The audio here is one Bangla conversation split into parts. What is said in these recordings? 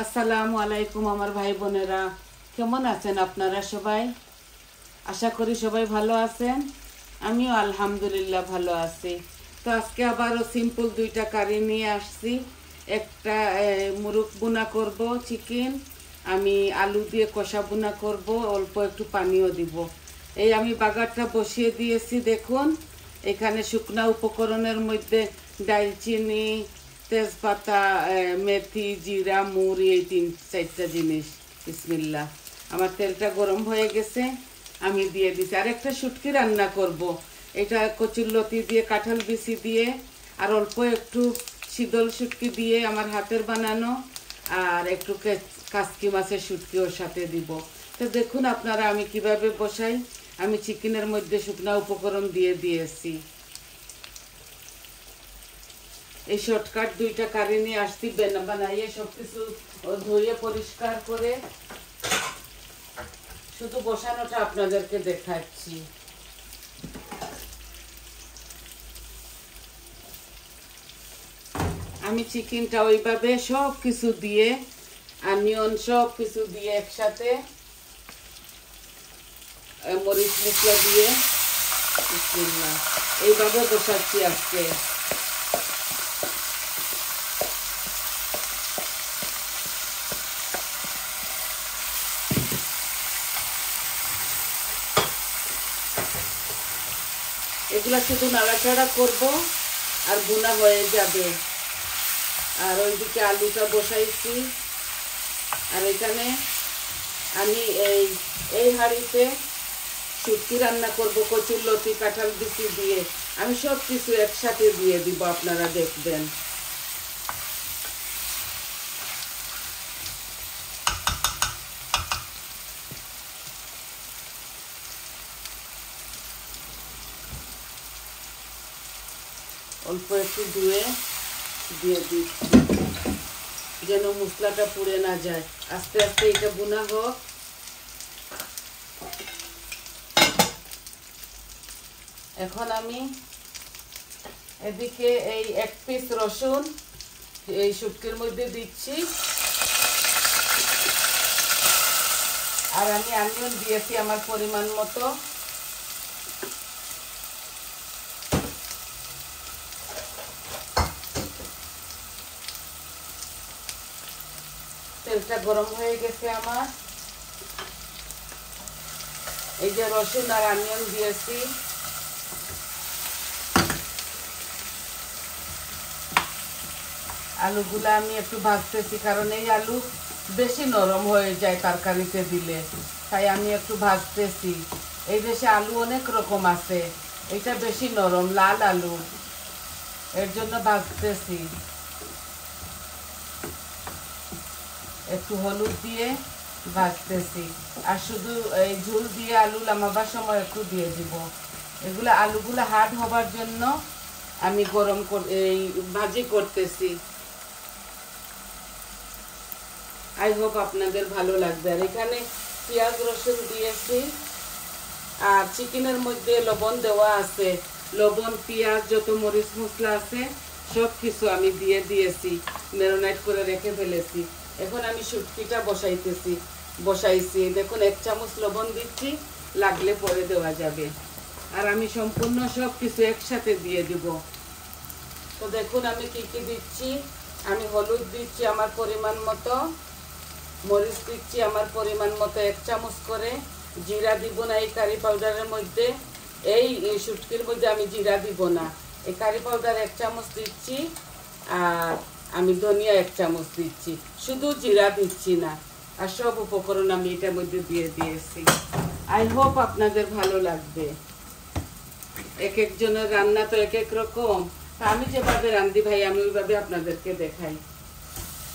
আসসালামু আলাইকুম আমার ভাই বোনেরা, কেমন আছেন আপনারা সবাই? আশা করি সবাই ভালো আছেন। আমিও আলহামদুলিল্লাহ ভালো আছি। তো আজকে আবারও সিম্পল দুইটা কারি নিয়ে আসছি। একটা মুরগ বুনা করব চিকেন, আমি আলু দিয়ে কষা বুনা করব, অল্প একটু পানিও দিব। এই আমি বাগারটা বসিয়ে দিয়েছি। দেখুন এখানে শুকনা উপকরণের মধ্যে দারচিনি, তেজপাতা, মেথি, জিরা, মুড়ি, এই 3-4টা জিনিস। বিসমিল্লাহ। আমার তেলটা গরম হয়ে গেছে, আমি দিয়ে দিছি। আর একটা শুটকি রান্না করব। এটা কচুরলতি দিয়ে, কাঁঠাল বিচি দিয়ে, আর অল্প একটু শীতল শুটকি দিয়ে, আমার হাতের বানানো, আর একটু কাসকি মাছের শুটকি ওর সাথে দিব। তো দেখুন আপনারা আমি কিভাবে বসাই। আমি চিকেনের মধ্যে শুকনা উপকরণ দিয়ে দিয়েছি। এই শর্টকাট দুইটা কারি নিয়ে আসছি, বানাইয়ে সবকিছু ধুয়ে পরিষ্কার করে শুধু বসানোটা আপনাদেরকে দেখাচ্ছি। আমি চিকেনটা ওইভাবে সব কিছু দিয়ে, অনিয়ন সব কিছু দিয়ে একসাথে, মরিচ মশলা দিয়ে এইভাবে বসাচ্ছি আজকে। এগুলা শুধু নাড়াচাড়া করব আর ভুনা হয়ে যাবে। আর ওইদিকে আলুটা বসাইছি। আর এখানে আমি এই হাঁড়িতে শুটকি রান্না করব কচুরলতি, কাঁঠাল বিচি দিয়ে। আমি সব কিছু একসাথে দিয়ে দিব, আপনারা দেখবেন। অল্প একটু ধুয়ে দিয়ে দিচ্ছি যেন মশলাটা পুড়ে না যায়। আস্তে আস্তে এটা বোনা হোক। এখন আমি এদিকে এই 1 পিস রসুন এই শুটকির মধ্যে দিচ্ছি। আর আমি অনিয়ন দিয়েছি আমার পরিমাণ মতো। তেলটা গরম হয়ে গেছে আমার। এই যে রসুন আর অনিয়ন দিয়েছি। আলুগুলা আমি একটু ভাজতেছি, কারণ এই আলু বেশি নরম হয়ে যায় তরকারিতে দিলে, তাই আমি একটু ভাজতেছি। এই দেশে আলু অনেক রকম আছে, এটা বেশি নরম, লাল আলু, এর জন্য ভাজতেছি। একটু হলুদ দিয়ে ভাজতেছি। আর শুধু এই ঝোল দিয়ে আলু নামাবার সময় একটু দিয়ে দিব। এগুলো আলুগুলো হার্ড হবার জন্য আমি এই ভাজি করতেছি। আই হোপ আপনাদের ভালো লাগবে। আর এখানে পেঁয়াজ রসুন দিয়েছি। আর চিকেনের মধ্যে লবণ দেওয়া আছে। লবণ, পেঁয়াজ, যত মরিচ মশলা আছে সব কিছু আমি দিয়ে দিয়েছি, ম্যারিনেট করে রেখে ফেলেছি। এখন আমি শুটকিটা বসাইছি। দেখুন 1 চামচ লবণ দিচ্ছি, লাগলে পরে দেওয়া যাবে। আর আমি সম্পূর্ণ সব কিছু একসাথে দিয়ে দিব। তো দেখুন আমি কি কি দিচ্ছি। আমি হলুদ দিচ্ছি আমার পরিমাণ মতো, মরিচ দিচ্ছি আমার পরিমাণ মতো 1 চামচ করে। জিরা দিব না এই কারি পাউডারের মধ্যে। এই শুটকির মধ্যে আমি জিরা দিব না। এই কারি পাউডার 1 চামচ দিচ্ছি। আর আমি ধনিয়া 1 চামচ দিচ্ছি, শুধু জিরা দিচ্ছি না। আর সব উপকরণ আমি এটার মধ্যে দিয়ে দিয়েছি। আই হোপ আপনাদের ভালো লাগবে। এক একজনের রান্না তো এক এক রকম। আমি যেভাবে রান্ধি ভাই, আমি ওইভাবে আপনাদেরকে দেখাই।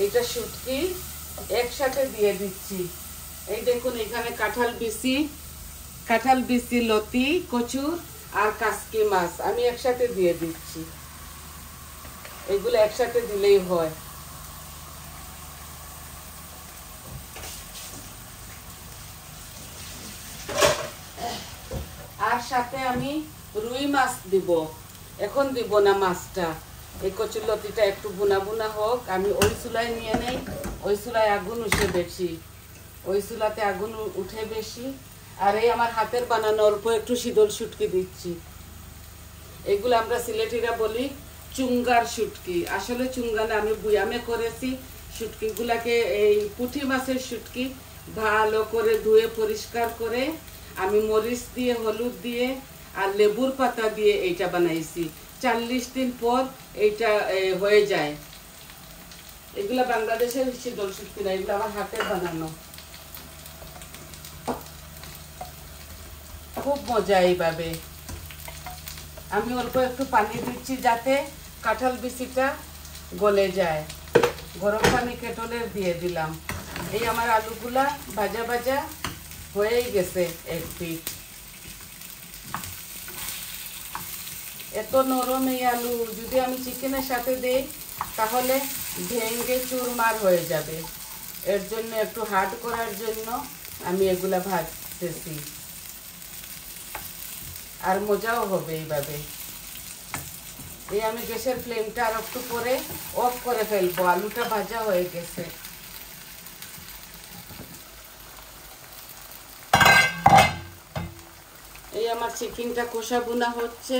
এইটা শুটকি একসাথে দিয়ে দিচ্ছি। এই দেখুন এখানে কাঁঠাল বিচি, লতি, কচুর আর কাসকি মাছ আমি একসাথে দিয়ে দিচ্ছি। এগুলো একসাথে দিলেই হয়। আর সাথে আমি রুই মাছ দিব। এখন দিব না মাছটা, এই কচুরলতিটা একটু বুনা বুনা হোক, আমি ওই চুলায় নিয়ে নেই। ওই চুলায় আগুন উঠে বেশি, ওই চুলাতে আগুন উঠে বেশি। আর এই আমার হাতের বানানো অল্প একটু শীতল শুটকি দিচ্ছি। এগুলো আমরা সিলেটিরা বলি চুঙ্গার শুটকি। আসলে চুঙ্গা না, আমি বুয়ামে করেছি শুটকিগুলাকে। এই পুঁটি মাছের শুটকি ভালো করে ধুয়ে পরিষ্কার করে আমি মরিচ দিয়ে, হলুদ দিয়ে আর লেবুর পাতা দিয়ে এইটা বানাইছি। 40 দিন পর এইটা হয়ে যায়। এগুলা বাংলাদেশের শীতল শুটকি না, এগুলো আমার হাতের বানানো। খুব মজা এইভাবে। আমি অল্প একটু পানি দিচ্ছি যাতে কাঁঠাল বিচিটা গলে যায়। গরম পানি কেটলের দিয়ে দিলাম। এই আমার আলুগুলা ভাজা ভাজা হয়েই গেছে এক পিঠ। এত নরম এই আলু, যদি আমি চিকেনের সাথে দেই তাহলে ভেঙে চুরমার হয়ে যাবে। এর জন্য একটু হার্ড করার জন্য আমি এগুলা ভাজতেছি। আর মজাও হবে এইভাবে। এই আমি গ্যাসের ফ্লেমটা আর একটু পরে অফ করে ফেলবো, আলুটা ভাজা হয়ে গেছে। এই আমার চিকেনটা কষা বুনা হচ্ছে।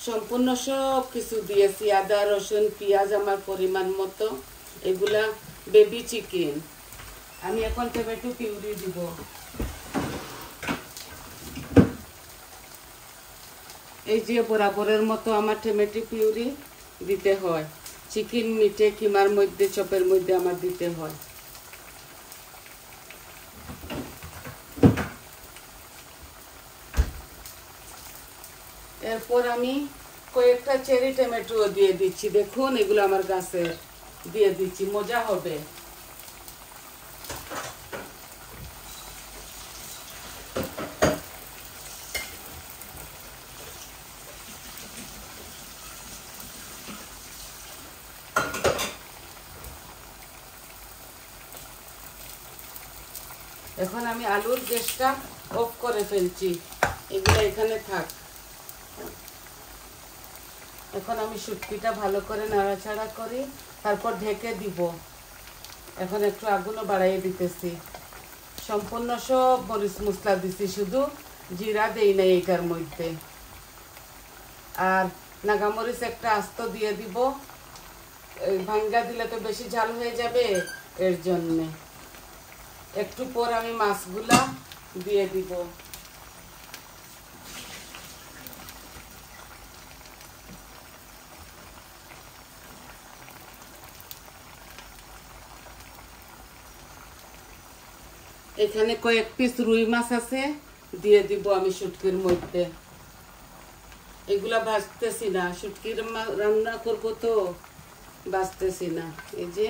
সম্পূর্ণ সব কিছু দিয়েছি, আদা রসুন পেঁয়াজ আমার পরিমাণ মতো। এগুলা বেবি চিকেন। আমি এখন টমেটো পিউরি দিব। এই যে বরাবরের মতো আমার টমেটো পিউরি দিতে হয়। চিকেন মিটে কিমার মধ্যে, চপের মধ্যে আমার দিতে হয়। এরপর আমি কয়েকটা চেরি টমেটো দিয়ে দিচ্ছি। দেখুন এগুলো আমার গাছের, দিয়ে দিচ্ছি, মজা হবে। এখন আমি আলুর গ্যাসটা অফ করে ফেলছি। এগুলো এখানে থাক। এখন আমি শুটকিটা ভালো করে নাড়াচাড়া করি, তারপর ঢেকে দিব। এখন একটু আগুনও বাড়াইয়ে দিতেছি। সম্পূর্ণ সব মরিচ মশলা দিছি, শুধু জিরা দেই নাই এটার মধ্যে। আর নাগামরিচ একটা আস্ত দিয়ে দিব। ভাঙ্গা দিলে তো বেশি ঝাল হয়ে যাবে, এর জন্যে। একটু পর আমি মাছগুলা দিয়ে দিব। এখানে কয়েক পিস রুই মাছ আছে, দিয়ে দিব আমি শুটকির মধ্যে। এগুলা ভাজতেছি না, শুটকির রান্না করবো তো ভাজতেছি না। এই যে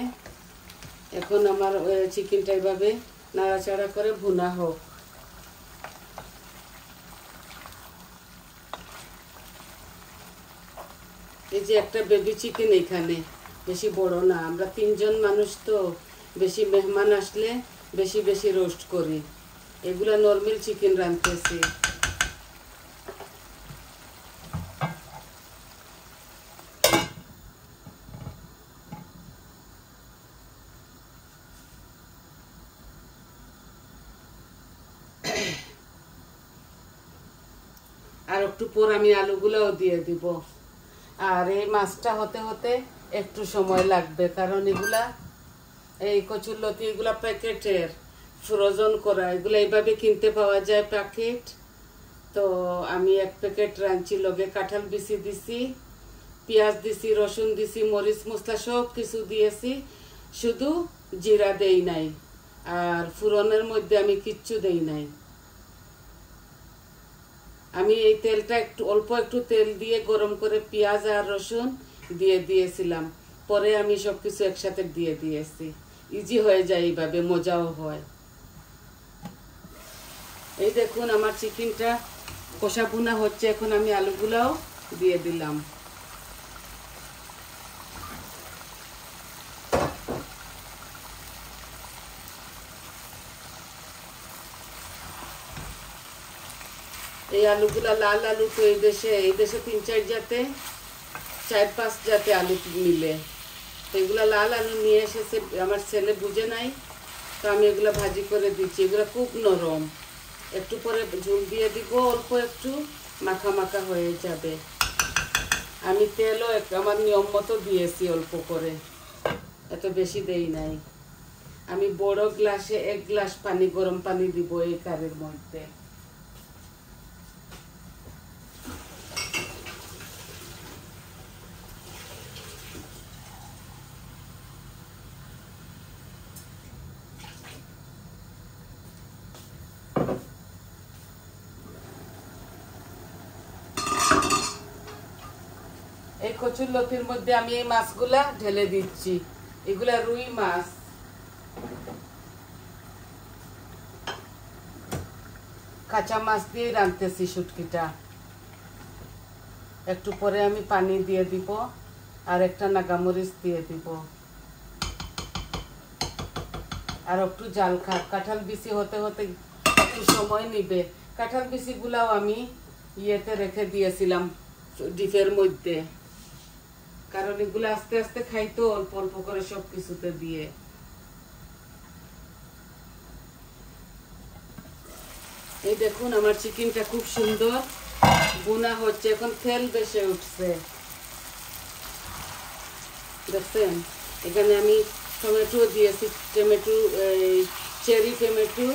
এখন আমার চিকেনটা এইভাবে নাড়াচাড়া করে ভুনা হোক। এই যে একটা বেবি চিকেন এখানে, বেশি বড় না। আমরা 3 জন মানুষ তো, বেশি মেহমান আসলে বেশি বেশি রোস্ট করি। এগুলা নর্মাল চিকেন রাঁধতেছি। আর একটু পর আমি আলুগুলাও দিয়ে দিব। আর এই মাছটা হতে হতে একটু সময় লাগবে, কারণ এগুলা এই কচুরলতি এগুলা প্যাকেটের, ফ্রোজন করা। এগুলো এইভাবে কিনতে পাওয়া যায় প্যাকেট। তো আমি 1 প্যাকেট রাঁধছি। লগে কাঁঠাল বিচি দিছি, পেঁয়াজ দিছি, রসুন দিছি, মরিচ মশলা সব কিছু দিয়েছি, শুধু জিরা দেই নাই। আর ফুরনের মধ্যে আমি কিচ্ছু দেই নাই। আমি এই তেলটা একটু অল্প একটু তেল দিয়ে গরম করে পেঁয়াজ আর রসুন দিয়ে দিয়েছিলাম। পরে আমি সবকিছু একসাথে দিয়ে দিয়েছি। ইজি হয়ে যায় এইভাবে, মজাও হয়। এই দেখুন আমার চিকেনটা কষা ভুনা হচ্ছে। এখন আমি আলুগুলাও দিয়ে দিলাম। এই আলুগুলা লাল আলু তো এই দেশে 3-4 জাতে 4-5 জাতে আলু মিলে। তো এগুলা লাল আলু নিয়ে এসেছে, আমার ছেলে বুঝে নাই, তো আমি এগুলা ভাজি করে দিচ্ছি। এগুলা খুব নরম, একটু পরে ঝোল দিয়ে দিব, অল্প একটু মাখা মাখা হয়ে যাবে। আমি তেলও আমার নিয়ম মতো দিয়েছি, অল্প করে, এত বেশি দেই নাই। আমি বড় গ্লাসে 1 গ্লাস পানি, গরম পানি দিব এই কারির মধ্যে। এই কচুর লতির মধ্যে আমি এই মাছগুলা ঢেলে দিচ্ছি। এগুলা রুই মাছ, কাঁচা মাছ দিয়ে রাঁধতেছি শুটকিটা। একটু পরে আমি পানি দিয়ে দিব আর একটা নাগামরিচ দিয়ে দিব, আর একটু জাল কাঁঠাল বিচি হতে হতে একটু সময় নিবে। কাঁঠাল বিচি গুলাও আমি ইয়েতে রেখে দিয়েছিলাম ডিপের মধ্যে, কারণ এগুলো আস্তে আস্তে খাইতো অল্প অল্প করে সব কিছুতে দিয়ে। এই দেখুন আমার চিকেনটা খুব সুন্দর বোনা হচ্ছে, এখন তেল বেশি উঠছে, দেখছেন। এখানে আমি টমেটো দিয়েছি, টমেটো চেরি টমেটো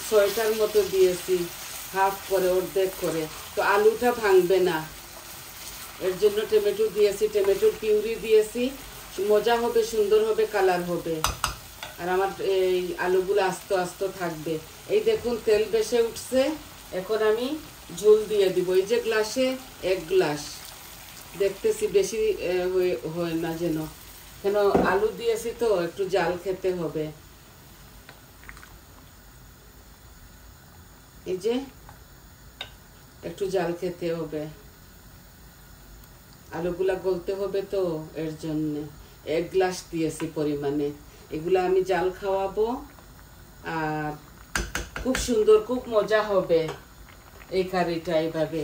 6টার মতো দিয়েছি, হাফ করে, অর্ধেক করে। তো আলুটা ভাঙবে না, এর জন্য টমেটো দিয়েছি, টমেটোর পিউরি দিয়েছি। মজা হবে, সুন্দর হবে, কালার হবে, আর আমার এই আলুগুলো আস্ত আস্ত থাকবে। এই দেখুন তেল বেশি উঠছে, এখন আমি ঝোল দিয়ে দিব। এই যে গ্লাসে 1 গ্লাস দেখতেছি, বেশি হয় না যেন, কেন আলু দিয়েছি তো একটু জাল খেতে হবে। এই যে একটু জাল খেতে হবে, আলুগুলা গলতে হবে, তো এর জন্য 1 গ্লাস দিয়েছি পরিমাণে। এগুলা আমি জাল খাওয়াবো, আর খুব সুন্দর, খুব মজা হবে এই কারিটা। এইভাবে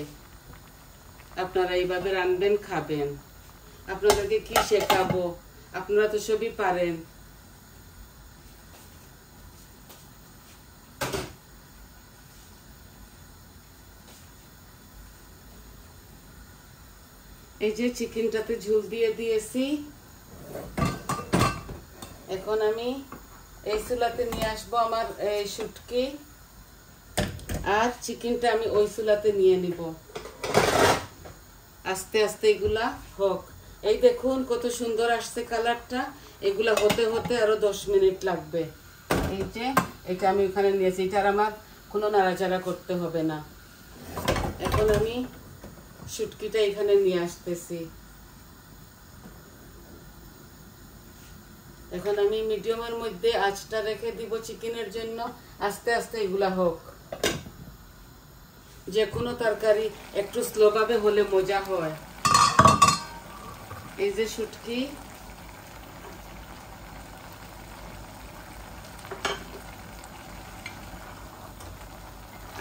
আপনারা এইভাবে রান্নবেন, খাবেন। আপনাদেরকে কি শেখাবো, আপনারা তো সবই পারেন। এই যে চিকেনটাতে ঝোল দিয়ে দিয়েছি, এখন আমি এই চুলাতে নিয়ে আসবো আমার এই শুটকি, আর চিকেনটা আমি ওই চুলাতে নিয়ে নিব। আস্তে আস্তে এগুলা হোক। এই দেখুন কত সুন্দর আসছে কালারটা। এগুলা হতে হতে আরো 10 মিনিট লাগবে। এই যে এটা আমি ওখানে নিয়েছি, এটার আমার কোনো নাড়াচাড়া করতে হবে না। এখন আমি শুটকিটা এখানে নিয়ে আসতেছি। এখন আমি মিডিয়ামের মধ্যে আঁচটা রেখে দিব চিকেনের জন্য, আস্তে আস্তে এগুলা হোক। যে কোনো তরকারি একটু স্লোভাবে হলে মজা হয়। এই যে শুটকি,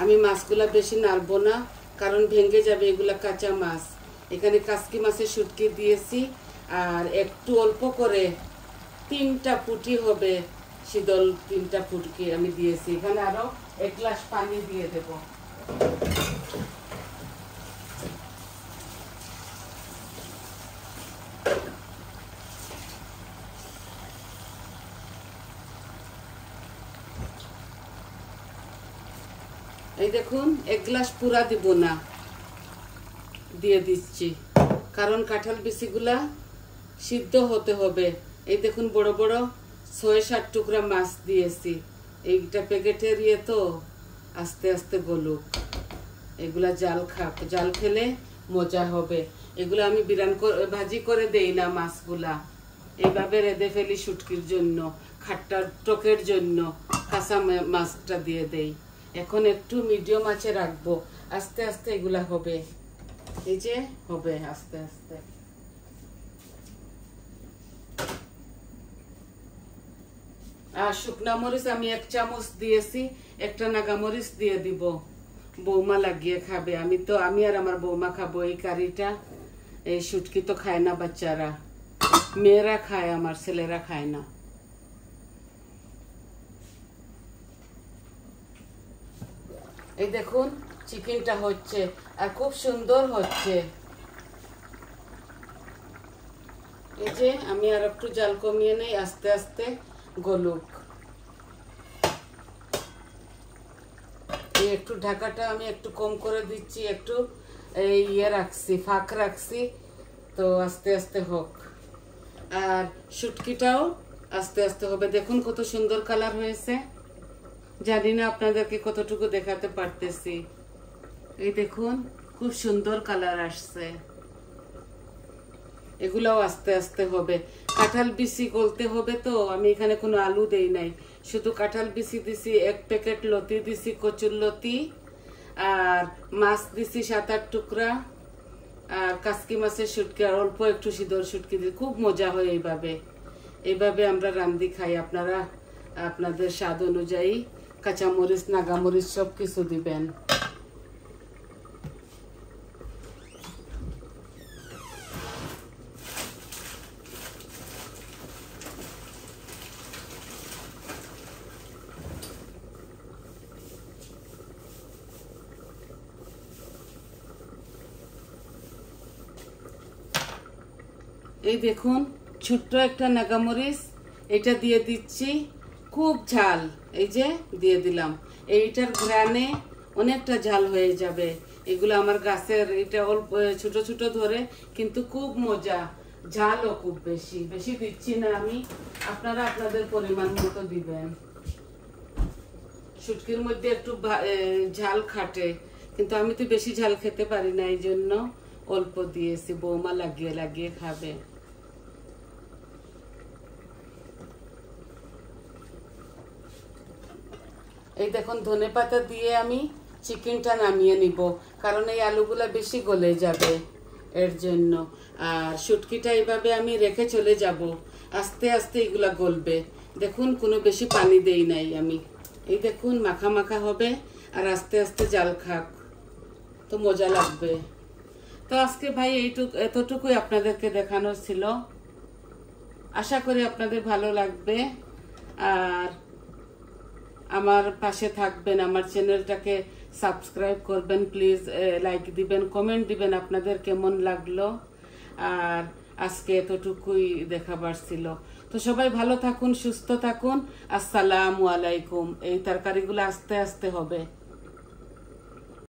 আমি মাছগুলা বেশি নাড়বো না, কারণ ভেঙে যাবে, এগুলা কাঁচা মাছ। এখানে কাসকি মাছের শুটকি দিয়েছি, আর একটু অল্প করে 3টা ফুটি হবে, শীতল 3টা ফুটকি আমি দিয়েছি। এখানে আরো 1 গ্লাস পানি দিয়ে দেব। এই দেখুন 1 গ্লাস পুরা দিব না, দিয়ে দিচ্ছি, কারণ কাঁঠাল বিচিগুলা সিদ্ধ হতে হবে। এই দেখুন বড় বড় 6-7 টুকরা মাছ দিয়েছি। এইটা প্যাকেটের ইয়ে তো, আস্তে আস্তে গলুক। এগুলা জাল খেলে মজা হবে। এগুলো আমি ভাজি করে দেই না মাছগুলা, এইভাবে রেঁধে ফেলি শুটকির জন্য, খাট্টা টকের জন্য কাঁচা মাছটা দিয়ে দেই। এখন একটু মিডিয়াম আঁচে রাখবো, আস্তে আস্তে এগুলা হবে। এই যে হবে আস্তে আস্তে। আর শুকনা মরিচ আমি 1 চামচ দিয়েছি, একটা নাগামরিচ দিয়ে দিব, বৌমা লাগিয়ে খাবে। আমি আর আমার বৌমা খাবো এই কারিটা। এই শুটকি তো খায় না বাচ্চারা, মেয়েরা খায়, আমার ছেলেরা খায় না। এই দেখুন চিকেনটা হচ্ছে, আর খুব সুন্দর হচ্ছে। এই যে আমি আর একটু জাল কমিয়ে নেই, আস্তে আস্তে গলুক। এই একটু ঢাকাটা আমি একটু কম করে দিচ্ছি, একটু রাখছি, ফাঁক রাখছি, তো আস্তে আস্তে হোক। আর শুটকিটাও আস্তে আস্তে হবে। দেখুন কত সুন্দর কালার হয়েছে, জানি না আপনাদেরকে কতটুকু দেখাতে পারতেছি। এই দেখুন খুব সুন্দর কালার আসছে। এগুলাও আস্তে আস্তে হবে। কাঁঠাল বিচি গলতে হবে, তো আমি এখানে কোনো আলু দেই নাই, শুধু কাঁঠাল বিচি দিছি, 1 প্যাকেট লতি দিছি, কচুর লতি, আর মাছ দিছি 7-8 টুকরা, আর কাসকি মাছের শুটকি, আর অল্প একটু সিদ্ধর শুটকি দিই। খুব মজা হয় এইভাবে আমরা রান্দি খাই। আপনারা আপনাদের স্বাদ অনুযায়ী কাঁচামরিচ, নাগামরিচ সব কিছু দিবেন। এই দেখুন ছোট্ট একটা নাগামরিচ, এটা দিয়ে দিচ্ছি, খুব ঝাল। এই যে দিয়ে দিলাম, এইটার ঘ্রাণে অনেকটা ঝাল হয়ে যাবে। এগুলো আমার গাছের, এটা অল্প ছোট ছোট ধরে, কিন্তু খুব মজা, ঝালও খুব বেশি বেশি দিচ্ছি না আমি, আপনারা আপনাদের পরিমাণ মতো দিবেন। শুটকির মধ্যে একটু ঝাল খাটে, কিন্তু আমি তো বেশি ঝাল খেতে পারি না, এই জন্য অল্প দিয়েছি, বৌমা লাগিয়ে লাগিয়ে খাবে। এই দেখুন ধনেপাতা দিয়ে আমি চিকেনটা নামিয়ে নিব, কারণ এই আলুগুলা বেশি গলে যাবে এর জন্য। আর শুটকিটা এইভাবে আমি রেখে চলে যাব, আস্তে আস্তে এগুলা গলবে। দেখুন কোনো বেশি পানি দেই নাই আমি। এই দেখুন মাখা মাখা হবে, আর আস্তে আস্তে জাল খাক, তো মজা লাগবে। তো আজকে ভাই এতটুকুই আপনাদেরকে দেখানোর ছিল। আশা করি আপনাদের ভালো লাগবে, আর আমার পাশে থাকবেন, আমার চ্যানেলটাকে সাবস্ক্রাইব করবেন প্লিজ, লাইক দিবেন, কমেন্ট দিবেন আপনাদের কেমন লাগলো। আর আজকে এতটুকুই দেখাবার ছিল। তো সবাই ভালো থাকুন, সুস্থ থাকুন। আসসালামু আলাইকুম। এই তরকারিগুলো আস্তে আস্তে হবে।